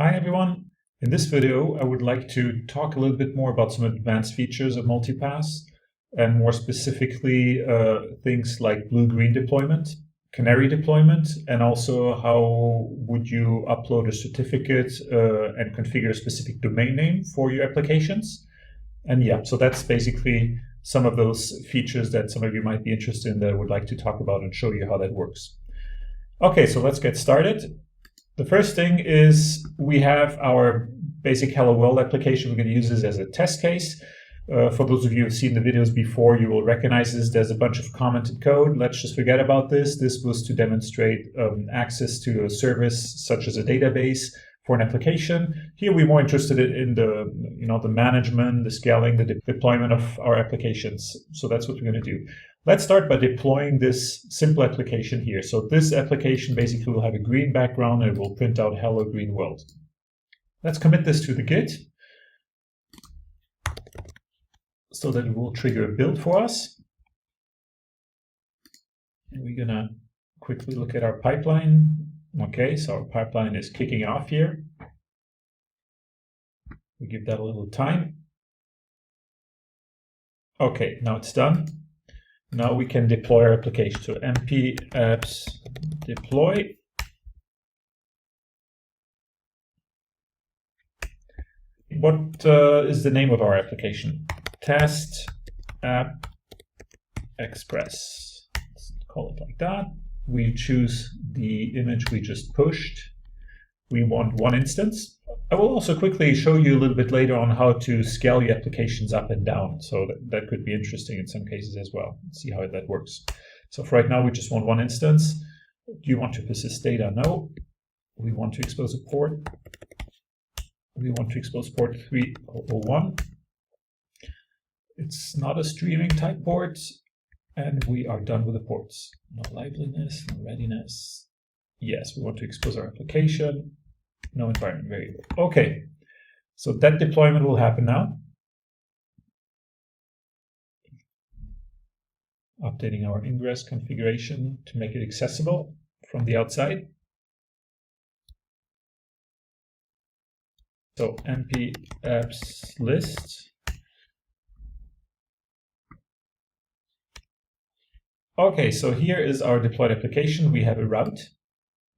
Hi everyone. In this video, I would like to talk a little bit more about some advanced features of MultiPaaS, and more specifically things like blue-green deployment, canary deployment, and also how would you upload a certificate and configure a specific domain name for your applications. And yeah, so that's basically some of those features that some of you might be interested in that I would like to talk about and show you how that works. Okay, so let's get started. The first thing is we have our basic Hello World application. We're going to use this as a test case. For those of you who've seen the videos before, you will recognize this. There's a bunch of commented code. Let's just forget about this. This was to demonstrate access to a service such as a database for an application. Here we're more interested in the management, the scaling, the deployment of our applications. So that's what we're going to do. Let's start by deploying this simple application here. So this application basically will have a green background and it will print out Hello Green World. Let's commit this to the Git so that it will trigger a build for us. And we're gonna quickly look at our pipeline. Okay, so our pipeline is kicking off here. We give that a little time. Okay, now it's done. Now we can deploy our application. So np apps deploy. What is the name of our application? Test app express. Let's call it like that. We choose the image we just pushed. We want one instance. I will also quickly show you a little bit later on how to scale your applications up and down. So that could be interesting in some cases as well. Let's see how that works. So for right now, we just want one instance. Do you want to persist data? No. We want to expose a port. We want to expose port 301. It's not a streaming type port. And we are done with the ports. No liveliness, no readiness. Yes, we want to expose our application. No environment variable. Okay, so that deployment will happen now. Updating our ingress configuration to make it accessible from the outside. So np apps list. Okay, so here is our deployed application. We have a route.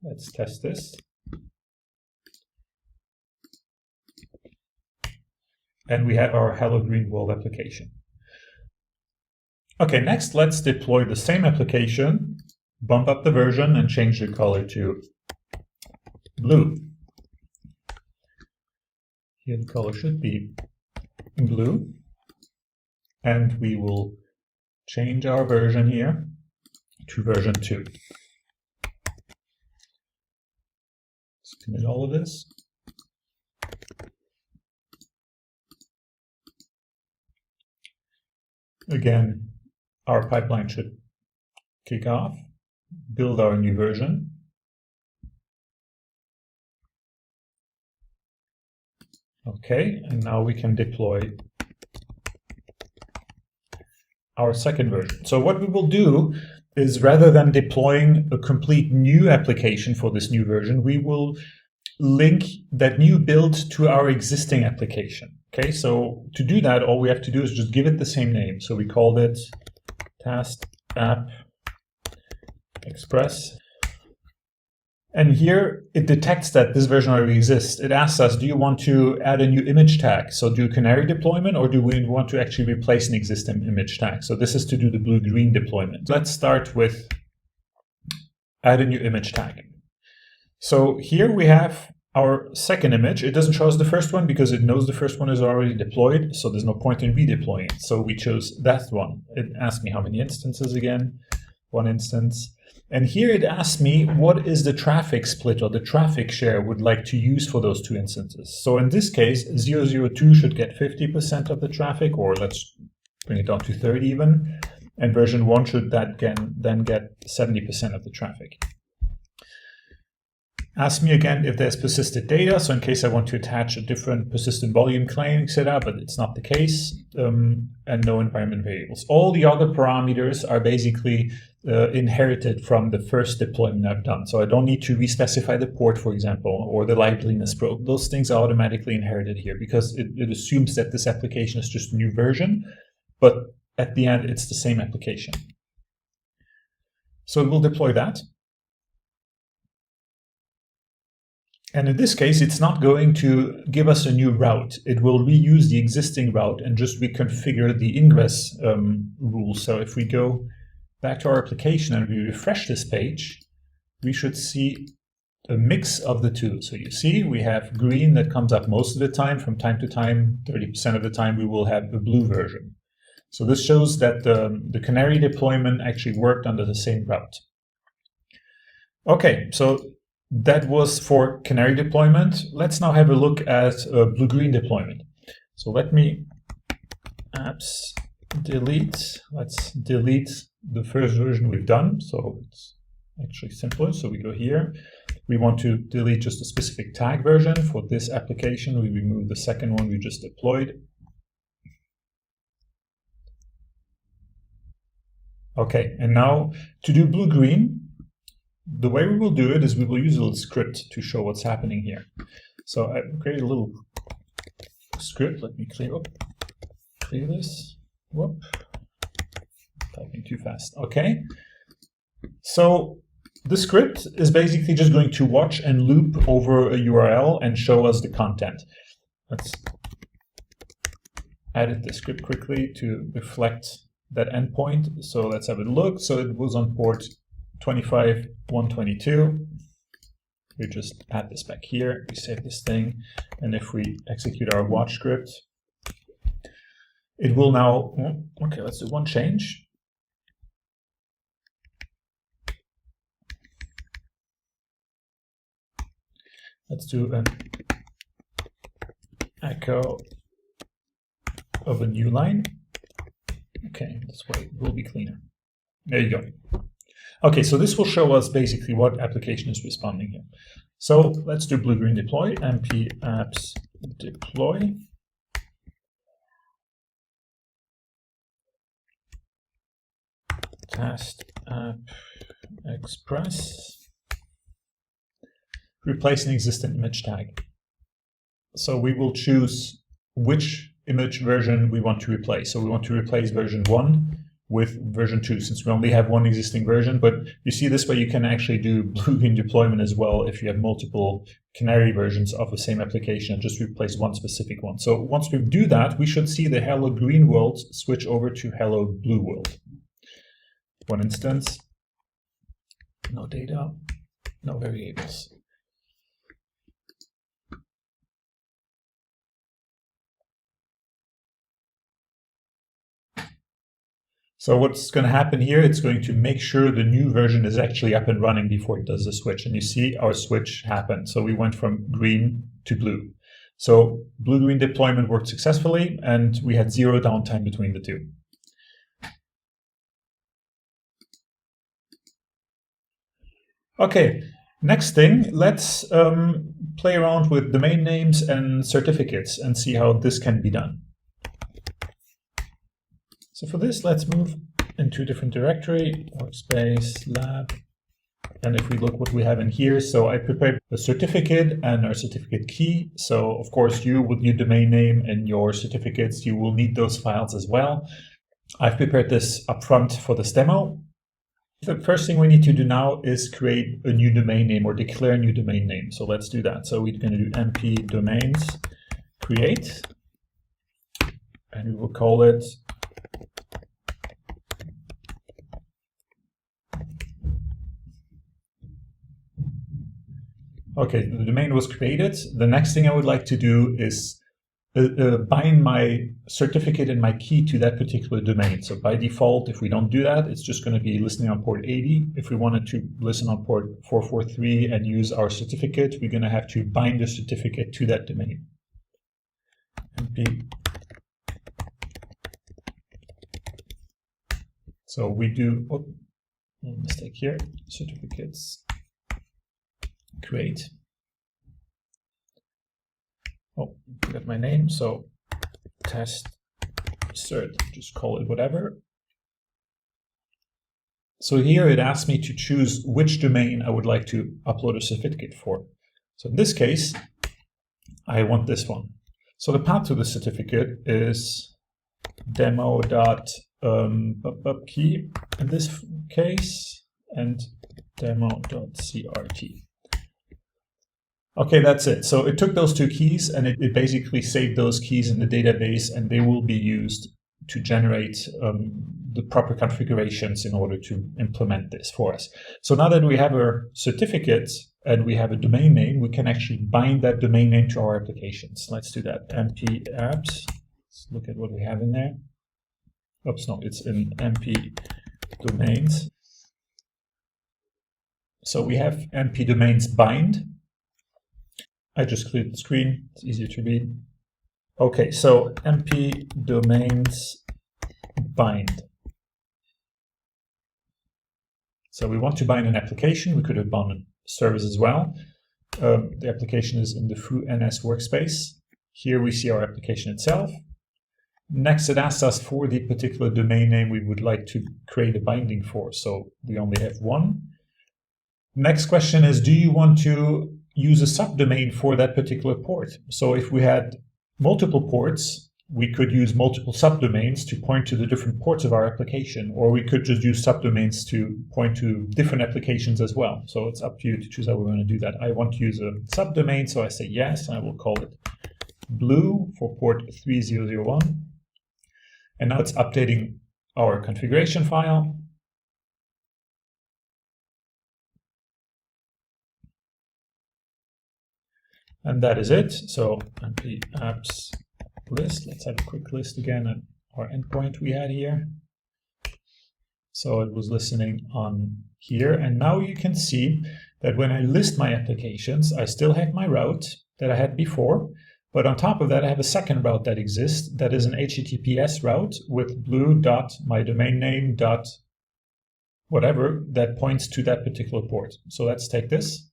Let's test this. And we have our Hello Green World application. Okay, next let's deploy the same application, bump up the version and change the color to blue. Here the color should be blue. And we will change our version here to version 2. Let's commit all of this. Again, our pipeline should kick off, build our new version. Okay, and now we can deploy our second version. So what we will do is, rather than deploying a complete new application for this new version, we will link that new build to our existing application. Okay, so to do that, all we have to do is just give it the same name. So we called it Test App Express. And here it detects that this version already exists. It asks us, do you want to add a new image tag? So do canary deployment, or do we want to actually replace an existing image tag? So this is to do the blue-green deployment. Let's start with add a new image tag. So here we have our second image. It doesn't show us the first one because it knows the first one is already deployed, so there's no point in redeploying it. So we chose that one. It asked me how many instances again, one instance. And here it asks me what is the traffic split or the traffic share I would like to use for those two instances. So in this case, 002 should get 50% of the traffic, or let's bring it down to 30 even. And version 1 should then get 70% of the traffic. Ask me again if there's persisted data, so in case I want to attach a different persistent volume claim, etc., but it's not the case, and no environment variables. All the other parameters are basically inherited from the first deployment I've done. So I don't need to respecify the port, for example, or the liveliness probe. Those things are automatically inherited here because it assumes that this application is just a new version, but at the end, it's the same application. So it will deploy that. And in this case, it's not going to give us a new route. It will reuse the existing route and just reconfigure the ingress rules. So if we go back to our application and we refresh this page, we should see a mix of the two. So you see we have green that comes up most of the time. From time to time, 30% of the time, we will have the blue version. So this shows that the Canary deployment actually worked under the same route. Okay, so that was for Canary deployment. Let's now have a look at blue-green deployment. So let me apps delete. Let's delete the first version we've done. So it's actually simpler. So we go here. We want to delete just a specific tag version. For this application, we remove the second one we just deployed. Okay, and now to do blue-green, the way we will do it is we will use a little script to show what's happening here. So I created a little script. Let me clear this. Whoop. Typing too fast. Okay. So the script is basically just going to watch and loop over a URL and show us the content. Let's edit the script quickly to reflect that endpoint. So let's have a look. So it was on port 25.122. We just add this back here, we save this thing, and if we execute our watch script, it will now, okay, let's do one change. Let's do an echo of a new line. Okay, this way it will be cleaner. There you go. Okay, so this will show us basically what application is responding here. So let's do blue-green deploy, np apps deploy. Test app express. Replace an existing image tag. So we will choose which image version we want to replace. So we want to replace version 1 with version 2, since we only have one existing version. But you see, this way you can actually do blue-green deployment as well if you have multiple Canary versions of the same application and just replace one specific one. So once we do that, we should see the hello green world switch over to hello blue world. One instance, no data, no variables. So what's going to happen here, it's going to make sure the new version is actually up and running before it does the switch. And you see our switch happened. So we went from green to blue. So blue-green deployment worked successfully, and we had 0 downtime between the two. Okay, next thing, let's play around with domain names and certificates and see how this can be done. So for this, let's move into a different directory, workspace, lab. And if we look what we have in here, so I prepared a certificate and our certificate key. So of course, you with your domain name and your certificates, you will need those files as well. I've prepared this upfront for this demo. The first thing we need to do now is create a new domain name or declare a new domain name. So let's do that. So we're going to do np domains create, and we will call it okay, the domain was created. The next thing I would like to do is bind my certificate and my key to that particular domain. So by default, if we don't do that, it's just going to be listening on port 80. If we wanted to listen on port 443 and use our certificate, we're going to have to bind the certificate to that domain. So we do, oh, mistake here, certificates create. Oh, forgot my name. So test cert, just call it whatever. So here it asks me to choose which domain I would like to upload a certificate for. So in this case, I want this one. So the path to the certificate is demo.key in this case and demo.crt. Okay, that's it. So it took those two keys and it basically saved those keys in the database, and they will be used to generate the proper configurations in order to implement this for us. So now that we have our certificate and we have a domain name, we can actually bind that domain name to our applications. Let's do that. MP apps. Let's look at what we have in there. Oops, no, it's in MP domains. So we have MP domains bind. I just cleared the screen. It's easier to read. Okay, so MP domains bind. So we want to bind an application. We could have bound a service as well. The application is in the foo-ns workspace. Here we see our application itself. Next, it asks us for the particular domain name we would like to create a binding for. So we only have one. Next question is, do you want to use a subdomain for that particular port? So if we had multiple ports, we could use multiple subdomains to point to the different ports of our application, or we could just use subdomains to point to different applications as well. So it's up to you to choose how we want to do that. I want to use a subdomain, so I say yes, and I will call it blue for port 3001. And now it's updating our configuration file. And that is it. So MP apps list. Let's have a quick list again at our endpoint we had here. So it was listening on here. And now you can see that when I list my applications, I still have my route that I had before. But on top of that, I have a second route that exists. That is an HTTPS route with blue.mydomainname.whatever that points to that particular port. So let's take this.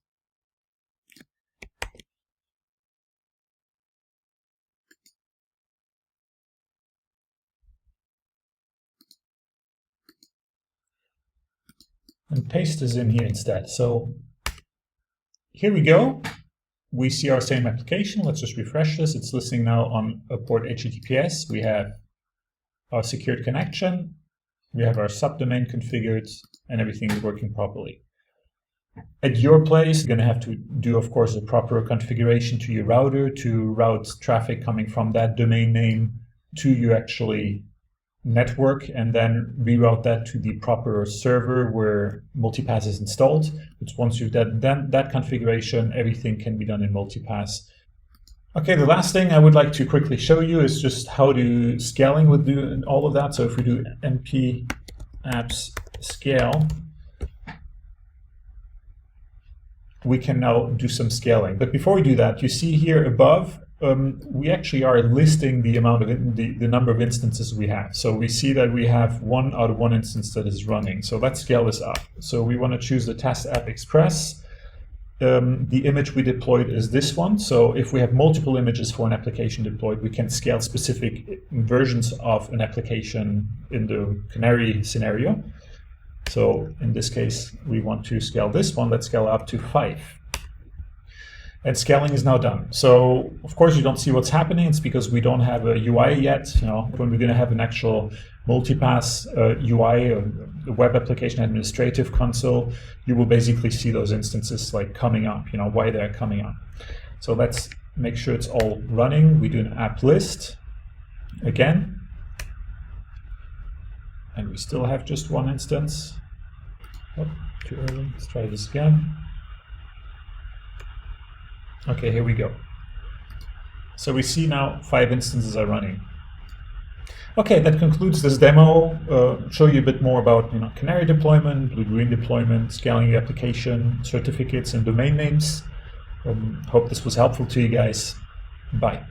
And paste this in here instead. So here we go. We see our same application. Let's just refresh this. It's listening now on a port HTTPS. We have our secured connection. We have our subdomain configured, and everything is working properly. At your place, you're going to have to do, of course, a proper configuration to your router to route traffic coming from that domain name to your actually network, and then reroute that to the proper server where MultiPaaS is installed. But once you've done that configuration, everything can be done in MultiPaaS. Okay, the last thing I would like to quickly show you is just how to scaling with all of that. So if we do MP apps scale, we can now do some scaling. But before we do that, you see here above, we actually are listing the amount of the number of instances we have. So we see that we have 1 out of 1 instance that is running. So let's scale this up. So we want to choose the test app express. The image we deployed is this one. So if we have multiple images for an application deployed, we can scale specific versions of an application in the Canary scenario. So in this case, we want to scale this one. Let's scale up to 5. And scaling is now done. So of course you don't see what's happening. It's because we don't have a UI yet. When we're going to have an actual MultiPaaS UI, or the web application administrative console, you will basically see those instances like coming up, why they're coming up. So let's make sure it's all running. We do an app list again. And we still have just 1 instance. Oh, too early. Let's try this again. Okay, here we go. So we see now 5 instances are running. Okay, that concludes this demo. Show you a bit more about Canary deployment, blue-green deployment, scaling the application, certificates, and domain names. Hope this was helpful to you guys. Bye.